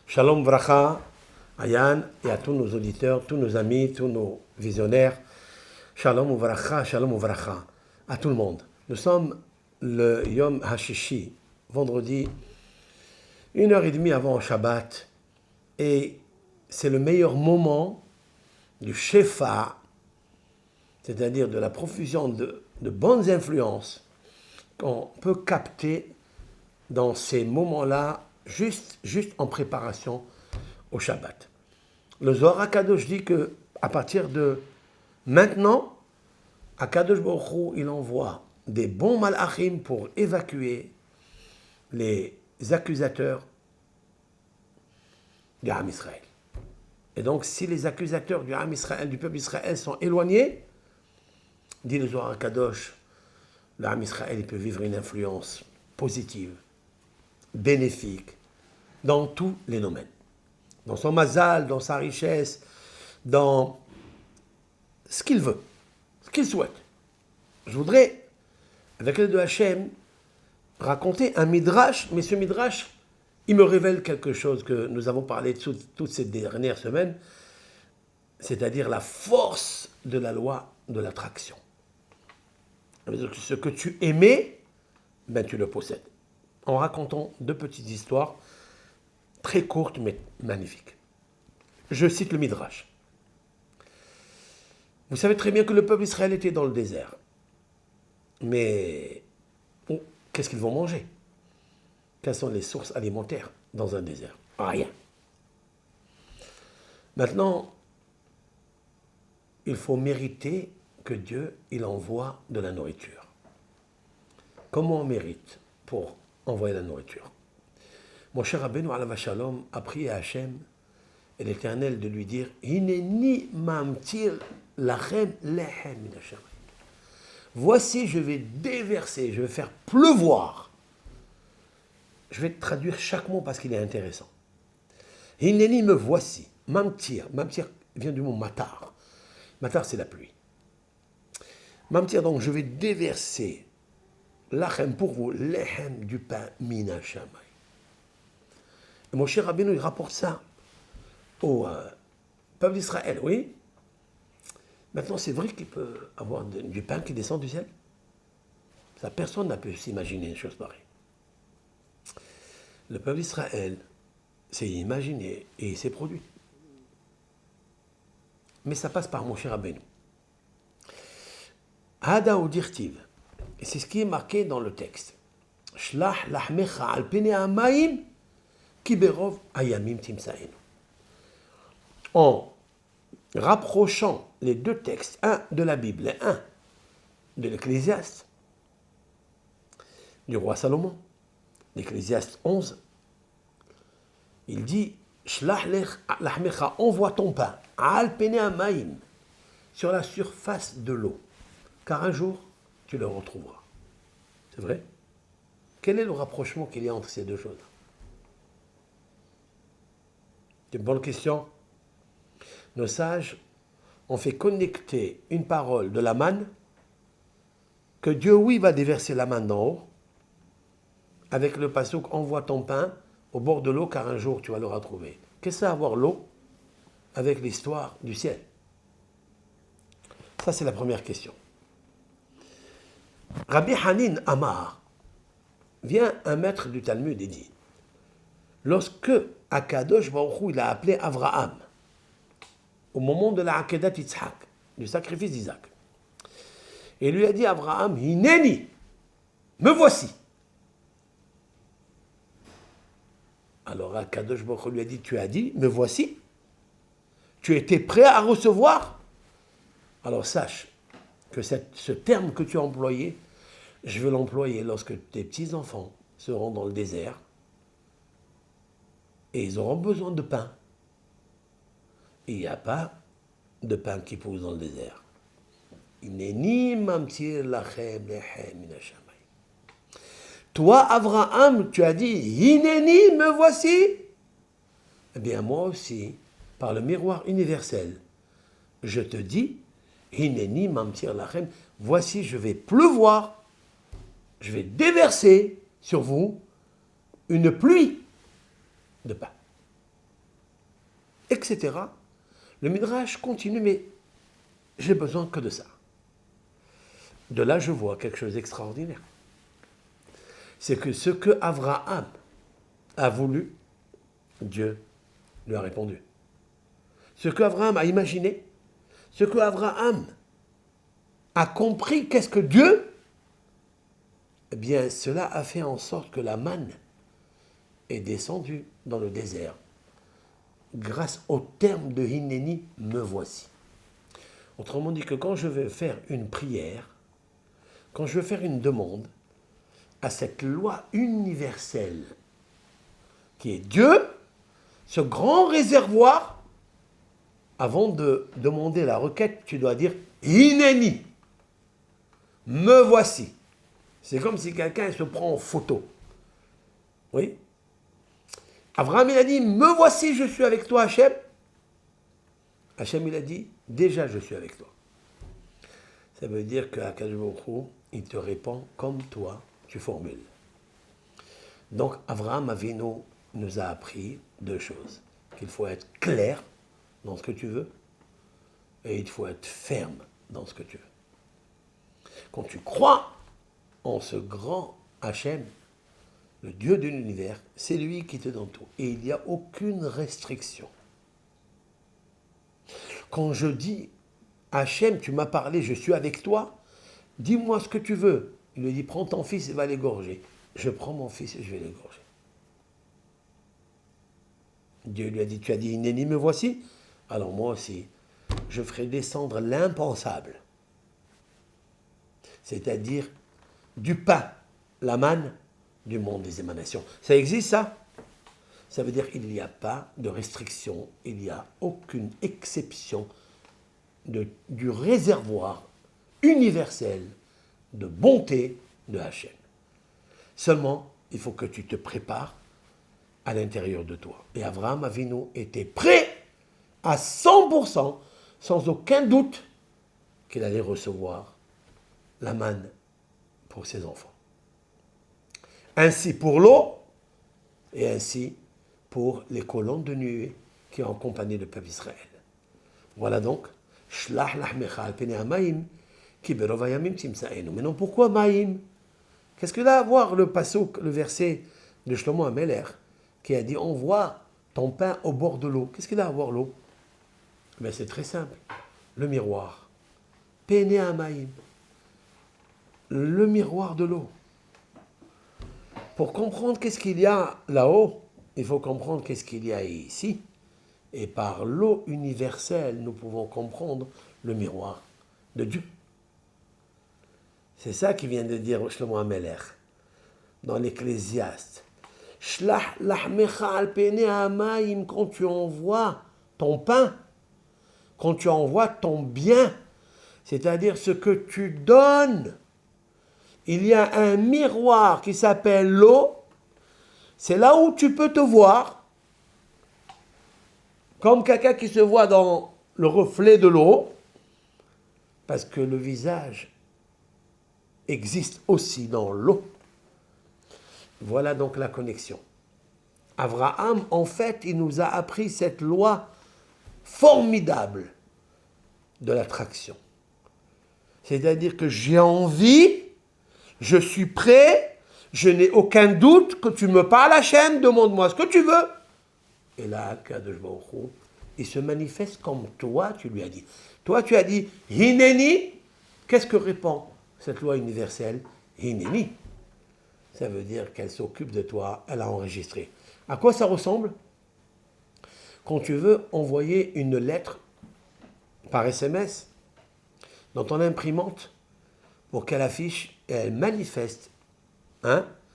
Shalom Vracha, Ayan, et à tous nos auditeurs, tous nos amis, tous nos visionnaires. Shalom Vracha, à tout le monde. Nous sommes le Yom HaShishi, vendredi, 1h30 avant Shabbat, et c'est le meilleur moment du Shefa, c'est-à-dire de la profusion de bonnes influences qu'on peut capter dans ces moments-là, juste en préparation au Shabbat. Le Zohar HaKadosh dit que à partir de maintenant, HaKadosh Baruch Hu, il envoie des bons malachim pour évacuer les accusateurs du Ham Israël. Et donc, si les accusateurs du Ham Israël, du peuple Israël, sont éloignés, dit le Zohar HaKadosh, le Ham Israël, il peut vivre une influence positive, bénéfique, dans tous les domaines. Dans son mazal, dans sa richesse, dans ce qu'il veut, ce qu'il souhaite. Je voudrais, avec l'aide de Hachem, raconter un midrash, mais ce midrash, il me révèle quelque chose que nous avons parlé toutes ces dernières semaines, c'est-à-dire la force de la loi de l'attraction. Ce que tu aimais, ben tu le possèdes. En racontant deux petites histoires, très courtes mais magnifiques. Je cite le Midrash. Vous savez très bien que le peuple Israël était dans le désert. Mais qu'est-ce qu'ils vont manger? Quelles sont les sources alimentaires dans un désert? Rien. Maintenant, il faut mériter que Dieu il envoie de la nourriture. Comment on mérite pour envoyer la nourriture? Mon cher Rabbeinu alav shalom a prié à Hachem et l'Éternel de lui dire Hineni mamtir lachem lechem min hashamayim. Voici, je vais déverser, je vais faire pleuvoir. Je vais traduire chaque mot parce qu'il est intéressant. Hineni me voici. Mamtir vient du mot matar. Matar, c'est la pluie. Mamtir, donc, je vais déverser lachem pour vous, lechem du pain min hashamayim. Mon cher Rabbeinu, il rapporte ça au peuple d'Israël, oui. Maintenant, c'est vrai qu'il peut avoir du pain qui descend du ciel. Ça, personne n'a pu s'imaginer une chose pareille. Le peuple d'Israël s'est imaginé et il s'est produit. Mais ça passe par mon cher Rabbeinu. Hada ou dirtiv. Et c'est ce qui est marqué dans le texte. Shlach lachmecha al pene hamayim kiberov ayamim timsaenu. En rapprochant les deux textes, un de la Bible et un de l'Ecclésiaste, du roi Salomon, l'Ecclésiaste 11, il dit Shlach lachmecha, envoie ton pain, al pene hamayim, sur la surface de l'eau, car un jour tu le retrouveras. C'est vrai? Quel est le rapprochement qu'il y a entre ces deux choses? C'est une bonne question. Nos sages ont fait connecter une parole de la manne, que Dieu, oui, va déverser la manne d'en haut, avec le passouk envoie ton pain au bord de l'eau, car un jour tu vas le retrouver. Qu'est-ce que ça a à voir l'eau avec l'histoire du ciel? Ça, c'est la première question. Rabbi Hanin Amar, vient un maître du Talmud et dit, lorsque Akadosh Baruch Hu, il a appelé Avraham, au moment de la Akedat Yitzhak, du sacrifice d'Isaac, et il lui a dit Avraham, Hineni, me voici. Alors Akadosh Baruch Hu lui a dit, tu as dit, me voici? Tu étais prêt à recevoir? Alors sache que ce terme que tu as employé, je vais l'employer lorsque tes petits-enfants seront dans le désert et ils auront besoin de pain. Il n'y a pas de pain qui pousse dans le désert. Toi, Avraham, tu as dit, Hineni, me voici. Eh bien, moi aussi, par le miroir universel, je te dis, Hineni, mamtir lachem, voici, je vais pleuvoir, je vais déverser sur vous une pluie de pain. etc. Le Midrash continue, mais j'ai besoin que de ça. De là, je vois quelque chose d'extraordinaire. C'est que ce que Abraham a voulu, Dieu lui a répondu. Ce que Abraham a imaginé, ce que Abraham a compris, qu'est-ce que Dieu, eh bien, cela a fait en sorte que la manne est descendue dans le désert grâce au terme de Hineni, me voici. Autrement dit que quand je veux faire une prière, quand je veux faire une demande à cette loi universelle qui est Dieu, ce grand réservoir, avant de demander la requête, tu dois dire Hineni, me voici. C'est comme si quelqu'un se prend en photo. Oui. Abraham, il a dit, me voici, je suis avec toi, Hachem. Hachem, il a dit, déjà, je suis avec toi. Ça veut dire qu'Akadosh Baruch Hu, il te répond comme toi, tu formules. Donc, Abraham Avinu nous a appris deux choses. Qu'il faut être clair dans ce que tu veux et il faut être ferme dans ce que tu veux. Quand tu crois en ce grand Hachem, le Dieu de l'univers, c'est lui qui te donne tout. Et il n'y a aucune restriction. Quand je dis, Hachem, tu m'as parlé, je suis avec toi, dis-moi ce que tu veux. Il lui dit, prends ton fils et va l'égorger. Je prends mon fils et je vais l'égorger. Dieu lui a dit, tu as dit, Hineni, me voici. Alors moi aussi, je ferai descendre l'impensable. C'est-à-dire du pain, la manne, du monde des émanations. Ça existe, ça? Ça veut dire qu'il n'y a pas de restriction, il n'y a aucune exception du réservoir universel de bonté de Hachem. Seulement, il faut que tu te prépares à l'intérieur de toi. Et Abraham Avinu était prêt à 100%, sans aucun doute, qu'il allait recevoir la manne pour ses enfants. Ainsi pour l'eau, et ainsi pour les colonnes de nuée qui ont accompagné le peuple Israël. Voilà donc, Shlach lachmecha al pene hamayim, ki berov hayamim timsaenu. Maintenant, pourquoi Maïm? Qu'est-ce que là à voir le passouk, le verset de Shlomo Ameler, qui a dit, envoie ton pain au bord de l'eau. Qu'est-ce qu'il a à voir l'eau? Mais c'est très simple. Le miroir. Pene hamayim. Le miroir de l'eau. Pour comprendre qu'est-ce qu'il y a là-haut, il faut comprendre qu'est-ce qu'il y a ici. Et par l'eau universelle, nous pouvons comprendre le miroir de Dieu. C'est ça qui vient de dire Shlomo Ameler dans l'Ecclésiaste. Shlach lachmecha al pene hamayim, quand tu envoies ton pain, quand tu envoies ton bien, c'est-à-dire ce que tu donnes. Il y a un miroir qui s'appelle l'eau. C'est là où tu peux te voir. Comme quelqu'un qui se voit dans le reflet de l'eau. Parce que le visage existe aussi dans l'eau. Voilà donc la connexion. Abraham, en fait, il nous a appris cette loi formidable de l'attraction. C'est-à-dire que j'ai envie, je suis prêt, je n'ai aucun doute que tu me parles, Hachem, demande-moi ce que tu veux. Et là, Kadosh Baruch Hu, il se manifeste comme toi, tu lui as dit. Toi, tu as dit, Hineni. Qu'est-ce que répond cette loi universelle? Hineni. Ça veut dire qu'elle s'occupe de toi, elle a enregistré. À quoi ça ressemble? Quand tu veux envoyer une lettre par SMS dans ton imprimante pour qu'elle affiche et elle manifeste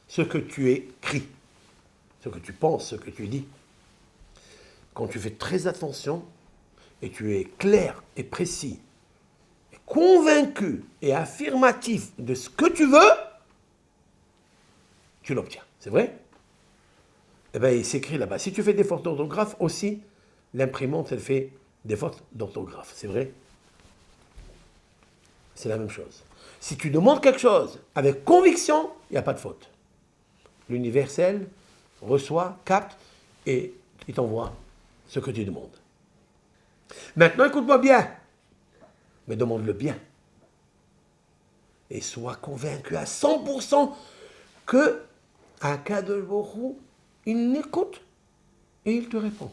ce que tu écris, ce que tu penses, ce que tu dis. Quand tu fais très attention et tu es clair et précis, et convaincu et affirmatif de ce que tu veux, tu l'obtiens. C'est vrai? Eh bien, il s'écrit là-bas. Si tu fais des fautes d'orthographe aussi, l'imprimante, elle fait des fautes d'orthographe. C'est vrai? C'est la même chose. Si tu demandes quelque chose avec conviction, il n'y a pas de faute. L'universel reçoit, capte et il t'envoie ce que tu demandes. Maintenant, écoute-moi bien, mais demande-le bien. Et sois convaincu à 100% que Akadosh Baruch Hu, il écoute et il te répond.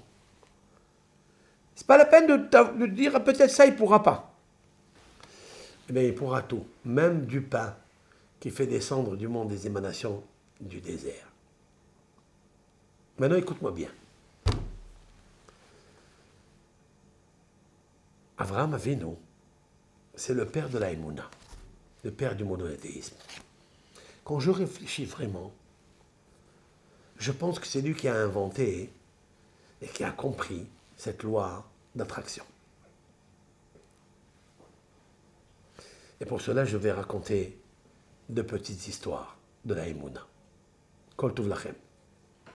C'est pas la peine de dire peut-être ça, il ne pourra pas. Eh bien, il pourra tout, même du pain qui fait descendre du monde des émanations du désert. Maintenant, écoute-moi bien. Avraham Avinu, c'est le père de la Emouna, le père du monothéisme. Quand je réfléchis vraiment, je pense que c'est lui qui a inventé et qui a compris cette loi d'attraction. Et pour cela, je vais raconter deux petites histoires de la Emouna. Kol Tov Lachem.